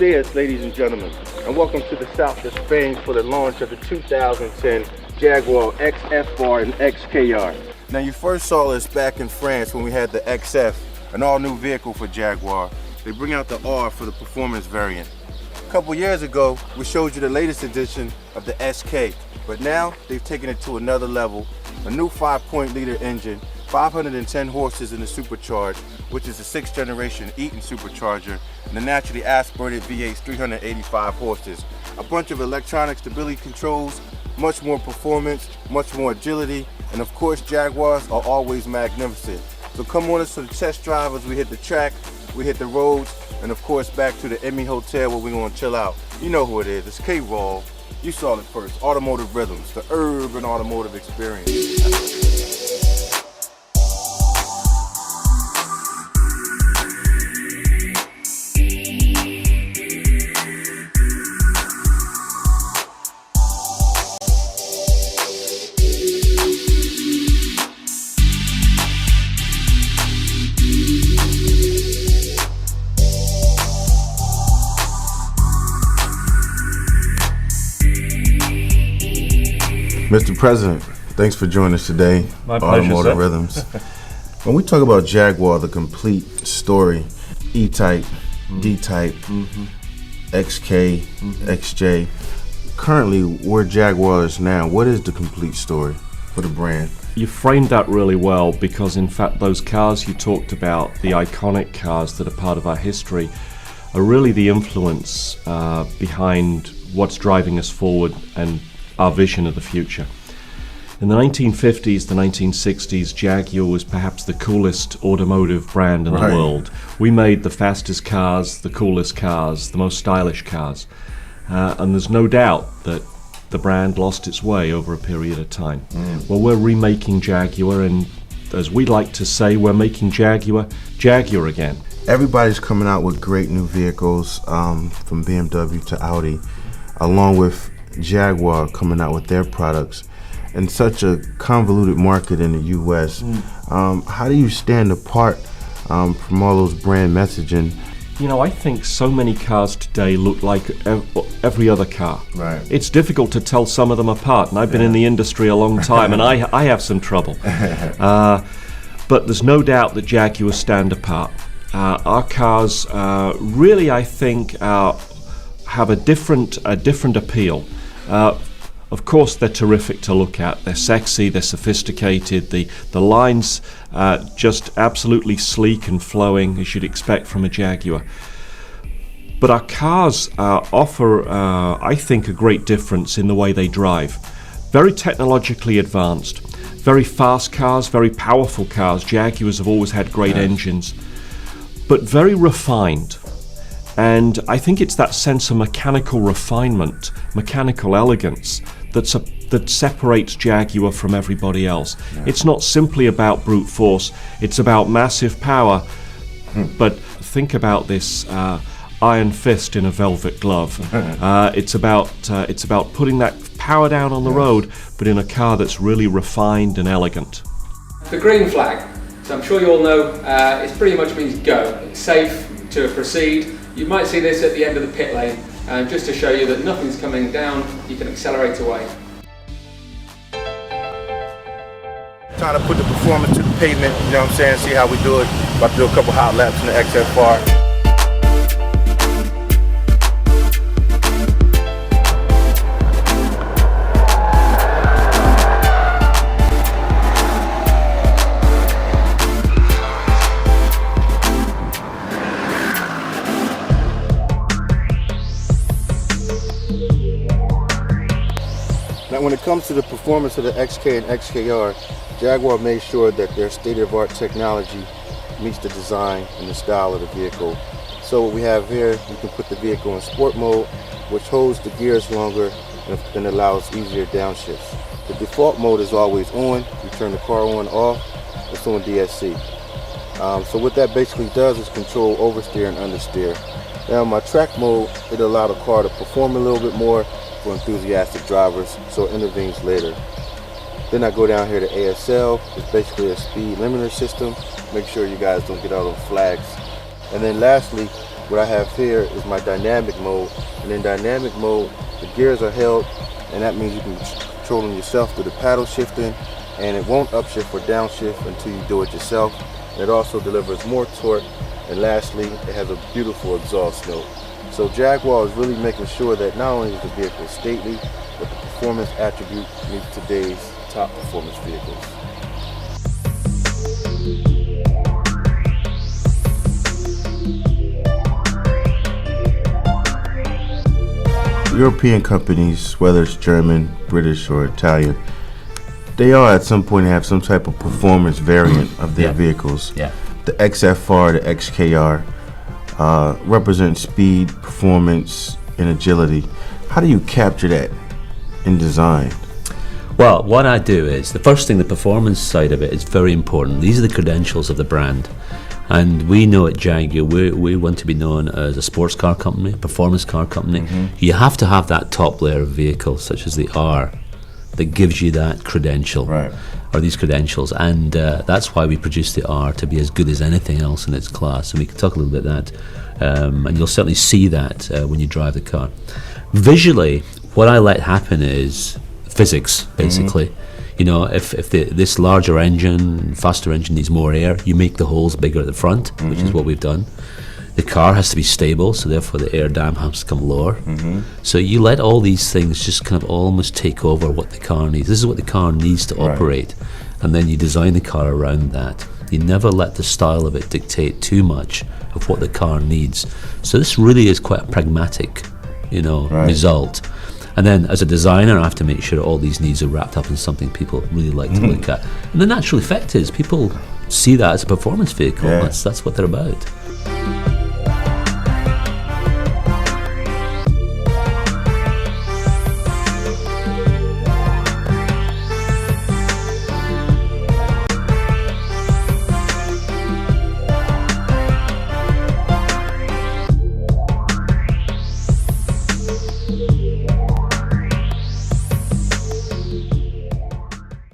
dias, ladies and gentlemen, and welcome to the south of Spain for the launch of the 2010 Jaguar XFR and XKR. Now, you first saw us back in France when we had the XF, an all-new vehicle for Jaguar. They bring out the R for the performance variant. A couple years ago, we showed you the latest edition of the SK, but now they've taken it to another level. A new 5.0-liter engine, 510 horses in the supercharged, which is the 6th generation Eaton supercharger, and the naturally aspirated V8's 385 horses. A bunch of electronic stability controls, much more performance, much more agility, and of course Jaguars are always magnificent. So come on us to the test drive as we hit the track, we hit the roads, and of course back to the Emmy Hotel where we're gonna chill out. You know who it is, it's K-Roll. You saw it first, Automotive Rhythms, the urban automotive experience. Mr. President, thanks for joining us today. My pleasure, Automotive sir. Rhythms. When we talk about Jaguar, the complete story, E-Type, D-Type, XK, XJ, currently where Jaguar is now, what is the complete story for the brand? You framed that really well, because in fact those cars you talked about, the iconic cars that are part of our history, are really the influence behind what's driving us forward and our vision of the future. In the 1950s, the 1960s, Jaguar was perhaps the coolest automotive brand in the world. We made the fastest cars, the coolest cars, the most stylish cars. And there's no doubt that the brand lost its way over a period of time. Well, we're remaking Jaguar, and as we like to say, we're making Jaguar again. Everybody's coming out with great new vehicles, from BMW to Audi, along with Jaguar coming out with their products in such a convoluted market in the US. How do you stand apart from all those brand messaging? You know, I think so many cars today look like every other car. Right. It's difficult to tell some of them apart, and I've been in the industry a long time, and I have some trouble. But there's no doubt that Jaguars stand apart. Our cars really, I think, have a different appeal. Of course, they're terrific to look at. They're sexy, they're sophisticated. The lines just absolutely sleek and flowing, as you'd expect from a Jaguar. But our cars offer, I think, a great difference in the way they drive. Very technologically advanced, very fast cars, very powerful cars. Jaguars have always had great engines, but very refined. And I think it's that sense of mechanical refinement, mechanical elegance, that separates Jaguar from everybody else. It's not simply about brute force, it's about massive power. But think about this iron fist in a velvet glove. It's about putting that power down on the road, but in a car that's really refined and elegant. The green flag, so I'm sure you all know, it pretty much means go. It's safe to proceed. You might see this at the end of the pit lane, just to show you that nothing's coming down, you can accelerate away. Trying to put the performance to the pavement, you know what I'm saying, see how we do it. About to do a couple hot laps in the XFR. Now, when it comes to the performance of the XK and XKR, Jaguar made sure that their state-of-the-art technology meets the design and the style of the vehicle. So what we have here, you can put the vehicle in sport mode, which holds the gears longer and allows easier downshifts. The default mode is always on. You turn the car on, off, it's on DSC. So what that basically does is control oversteer and understeer. Now my track mode, it allows the car to perform a little bit more for enthusiastic drivers, so it intervenes later. Then I go down here to ASL. It's basically a speed limiter system. Make sure you guys don't get out on flags. And then lastly, what I have here is my dynamic mode, and in dynamic mode, the gears are held, and that means you can control them yourself through the paddle shifting, and it won't upshift or downshift until you do it yourself. It also delivers more torque, and lastly, it has a beautiful exhaust note. So Jaguar is really making sure that not only is the vehicle stately, but the performance attribute meets today's top performance vehicles. European companies, whether it's German, British, or Italian, they all at some point have some type of performance variant of their vehicles. Yeah. The XFR, the XKR, represent speed, performance, and agility. How do you capture that in design? Well, what I do is, the first thing, the performance side of it is very important. These are the credentials of the brand. And we know at Jaguar, we want to be known as a sports car company, performance car company. You have to have that top layer of vehicles, such as the R, that gives you that credential, or these credentials. And that's why we produce the R, to be as good as anything else in its class. And we can talk a little bit about that. And you'll certainly see that when you drive the car. Visually, what I let happen is physics, basically. You know, if this larger engine, faster engine needs more air, you make the holes bigger at the front, which is what we've done. The car has to be stable, so therefore the air dam has to come lower. So you let all these things just kind of almost take over what the car needs. This is what the car needs to operate, and then you design the car around that. You never let the style of it dictate too much of what the car needs. So this really is quite a pragmatic, result. And then as a designer, I have to make sure all these needs are wrapped up in something people really like to look at. And the natural effect is people see that as a performance vehicle. That's what they're about.